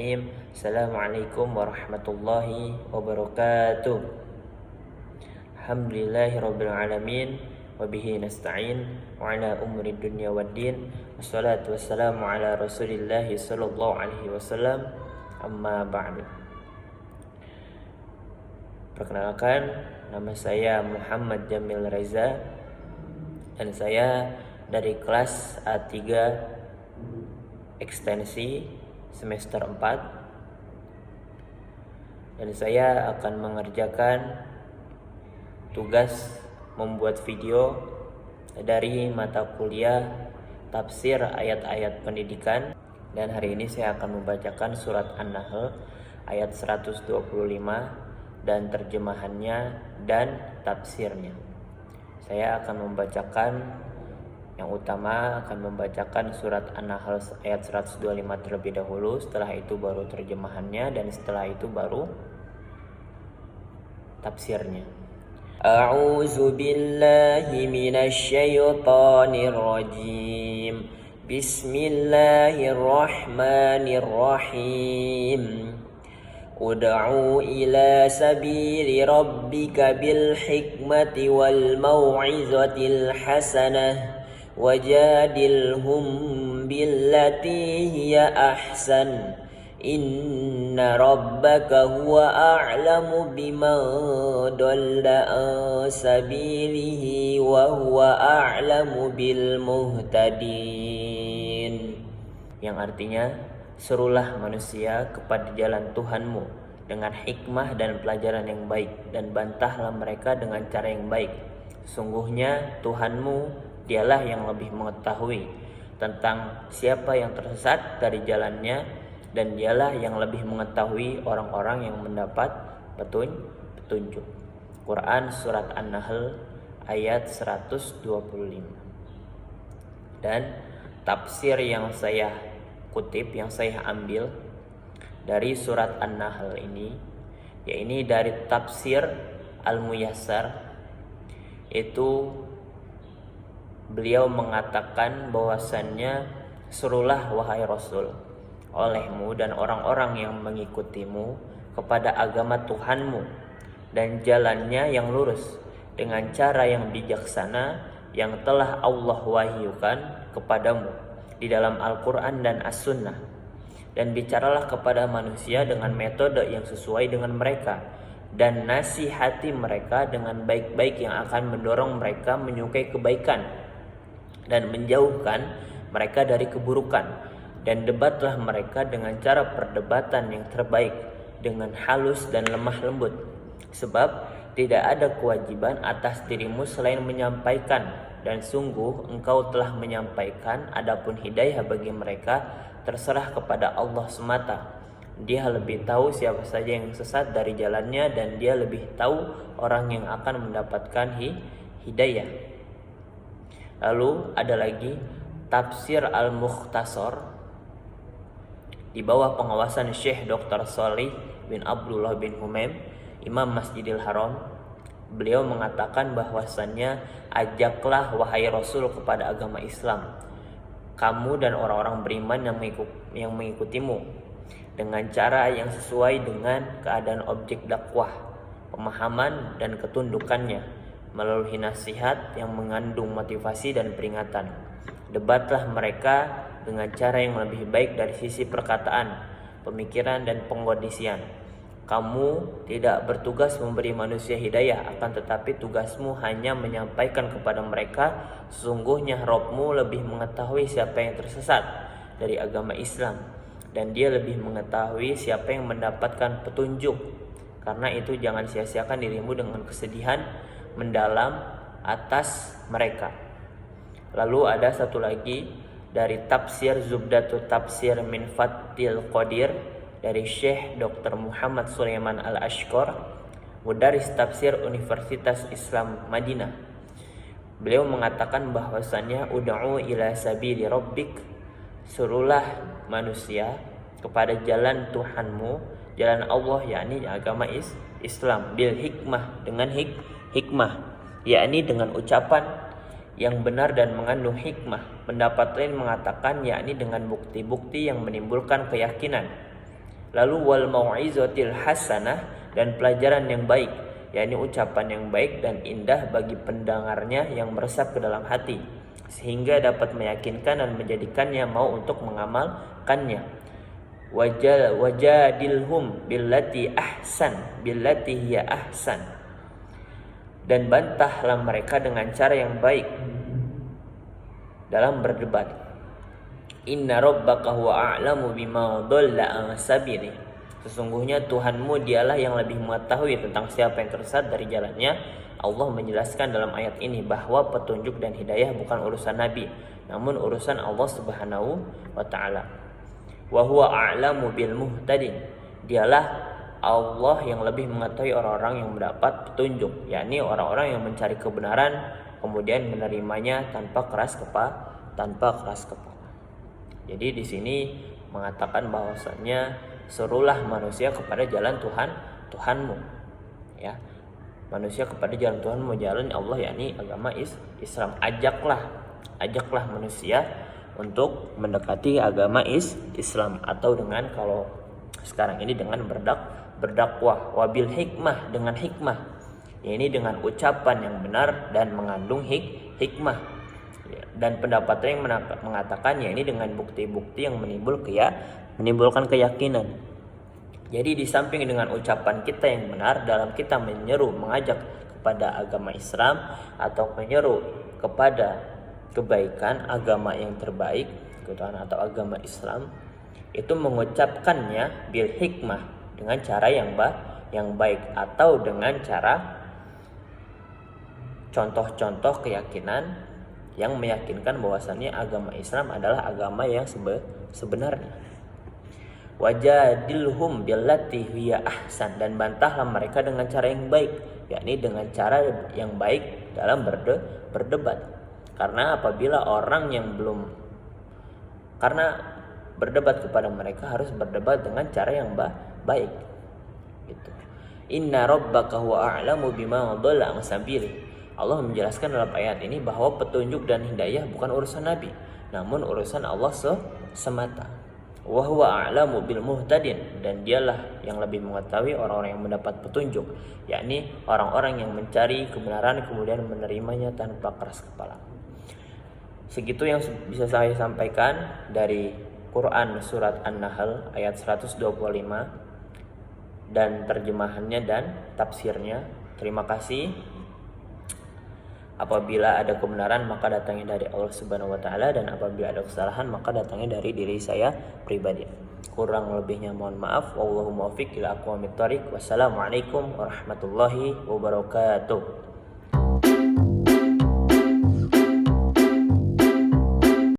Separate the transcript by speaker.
Speaker 1: Bismillahirrahmanirrahim. Assalamualaikum warahmatullahi wabarakatuh. Alhamdulillahirabbil alamin wa bihi nasta'in wa ala umuri dunya waddin. Wassalatu wassalamu ala Rasulillah sallallahu alaihi wasallam. Amma ba'du. Perkenalkan, nama saya Muhammad Jamil Reza dan saya dari kelas A3 ekstensi semester 4, dan saya akan mengerjakan tugas membuat video dari mata kuliah tafsir ayat-ayat pendidikan. Dan hari ini saya akan membacakan surat An-Nahl ayat 125 dan terjemahannya dan tafsirnya. Saya akan membacakan, yang utama akan membacakan surat An-Nahl ayat 125 terlebih dahulu, setelah itu baru terjemahannya, dan setelah itu baru tafsirnya. A'udzu billahi minasy syaithanir rajim. Bismillahirrahmanirrahim. Ud'u ila sabili rabbika bil hikmati wal mau'izatil hasanah wajadilhum billati hiya ahsan inna rabbaka huwa a'lamu biman dalla an sabilihi wa huwa a'lamu bil muhtadin. Yang artinya, serulah manusia kepada jalan Tuhanmu dengan hikmah dan pelajaran yang baik, dan bantahlah mereka dengan cara yang baik. Sungguhnya Tuhanmu dialah yang lebih mengetahui tentang siapa yang tersesat dari jalannya, dan dialah yang lebih mengetahui orang-orang yang mendapat petunjuk. Quran Surat An-Nahl ayat 125. Dan tafsir yang saya kutip, yang saya ambil dari surat An-Nahl ini, yaitu dari tafsir Al-Muyassar. Itu beliau mengatakan bahwasannya, serulah wahai Rasul olehmu dan orang-orang yang mengikutimu kepada agama Tuhanmu dan jalannya yang lurus dengan cara yang bijaksana yang telah Allah wahyukan kepadamu di dalam Al-Quran dan As-Sunnah, dan bicaralah kepada manusia dengan metode yang sesuai dengan mereka, dan nasihati mereka dengan baik-baik yang akan mendorong mereka menyukai kebaikan dan menjauhkan mereka dari keburukan, dan debatlah mereka dengan cara perdebatan yang terbaik, dengan halus dan lemah lembut, sebab tidak ada kewajiban atas dirimu selain menyampaikan, dan sungguh engkau telah menyampaikan. Adapun hidayah bagi mereka terserah kepada Allah semata. Dia lebih tahu siapa saja yang sesat dari jalannya, dan dia lebih tahu orang yang akan mendapatkan hidayah. Lalu ada lagi tafsir Al-Mukhtasar di bawah pengawasan Syekh Dr. Shalih bin Abdullah bin Humaim, Imam Masjidil Haram. Beliau mengatakan bahwasannya, ajaklah wahai Rasul kepada agama Islam, kamu dan orang-orang beriman yang mengikutimu, dengan cara yang sesuai dengan keadaan objek dakwah, pemahaman dan ketundukannya, melalui nasihat yang mengandung motivasi dan peringatan. Debatlah mereka dengan cara yang lebih baik dari sisi perkataan, pemikiran dan pengkondisian. Kamu tidak bertugas memberi manusia hidayah, akan tetapi tugasmu hanya menyampaikan kepada mereka, sesungguhnya Rabbmu lebih mengetahui siapa yang tersesat dari agama Islam, dan dia lebih mengetahui siapa yang mendapatkan petunjuk. Karena itu jangan sia-siakan dirimu dengan kesedihan mendalam atas mereka. Lalu ada satu lagi dari tafsir Zubdatut Tafsir min Fathil Qadir dari Syekh Dr. Muhammad Sulaiman Al-Ashqar, Mudarris Tafsir Universitas Islam Madinah. Beliau mengatakan bahwasannya, ud'u ila sabili rabbik, suruhlah manusia kepada jalan Tuhanmu, jalan Allah, yakni agama Islam, bil hikmah, dengan hikmah, yakni dengan ucapan yang benar dan mengandung hikmah. Pendapat lain mengatakan yakni dengan bukti-bukti yang menimbulkan keyakinan. Lalu wal mau'izatil hasanah, dan pelajaran yang baik, yakni ucapan yang baik dan indah bagi pendengarnya yang meresap ke dalam hati, sehingga dapat meyakinkan dan menjadikannya mau untuk mengamalkannya. Wajadilhum billati hiya ahsan, dan bantahlah mereka dengan cara yang baik dalam berdebat. Inna rabbaka huwa a'lamu bima dhalla an sabili, sesungguhnya Tuhanmu dialah yang lebih mengetahui tentang siapa yang tersesat dari jalannya. Allah menjelaskan dalam ayat ini bahwa petunjuk dan hidayah bukan urusan Nabi, namun urusan Allah Subhanahu wa ta'ala. Wa huwa a'lamu bil muhtadin, dialah Allah yang lebih mengetahui orang-orang yang mendapat petunjuk, yakni orang-orang yang mencari kebenaran kemudian menerimanya tanpa keras kepala. Jadi di sini mengatakan bahwasannya serulah manusia kepada jalan Tuhanmu, ya. Manusia kepada jalan Tuhanmu, jalan Allah, yakni agama Islam. Ajaklah manusia untuk mendekati agama Islam, atau dengan kalau sekarang ini dengan berdakwah, wabil hikmah, dengan hikmah, ini dengan ucapan yang benar dan mengandung hikmah, dan pendapat yang mengatakan ini dengan bukti-bukti yang menimbulkan keyakinan. Jadi di samping dengan ucapan kita yang benar dalam kita menyeru, mengajak kepada agama Islam atau menyeru kepada kebaikan agama yang terbaik atau agama Islam, itu mengucapkannya bil hikmah, dengan cara yang baik, atau dengan cara contoh-contoh keyakinan yang meyakinkan bahwasannya agama Islam adalah agama yang sebenarnya. Wajadilhum billati hiya ahsan, dan bantahlah mereka dengan cara yang baik, yakni dengan cara yang baik dalam berdebat. Karena berdebat kepada mereka harus berdebat dengan cara yang baik, gitu. Inna rabbaka huwa a'lamu bima dhalla an sabili. Allah menjelaskan dalam ayat ini bahwa petunjuk dan hidayah bukan urusan Nabi, namun urusan Allah semata. Wa huwa a'lamu bil muhtadin, dan dialah yang lebih mengetahui orang-orang yang mendapat petunjuk, yakni orang-orang yang mencari kebenaran kemudian menerimanya tanpa keras kepala. Segitu yang bisa saya sampaikan dari Quran surat An-Nahl ayat 125 dan terjemahannya dan tafsirnya. Terima kasih. Apabila ada kebenaran maka datangnya dari Allah Subhanahu wa taala, dan apabila ada kesalahan maka datangnya dari diri saya pribadi. Kurang lebihnya mohon maaf. Wallahu muwaffiq ila aqwamit thoriq. Wassalamualaikum warahmatullahi wabarakatuh.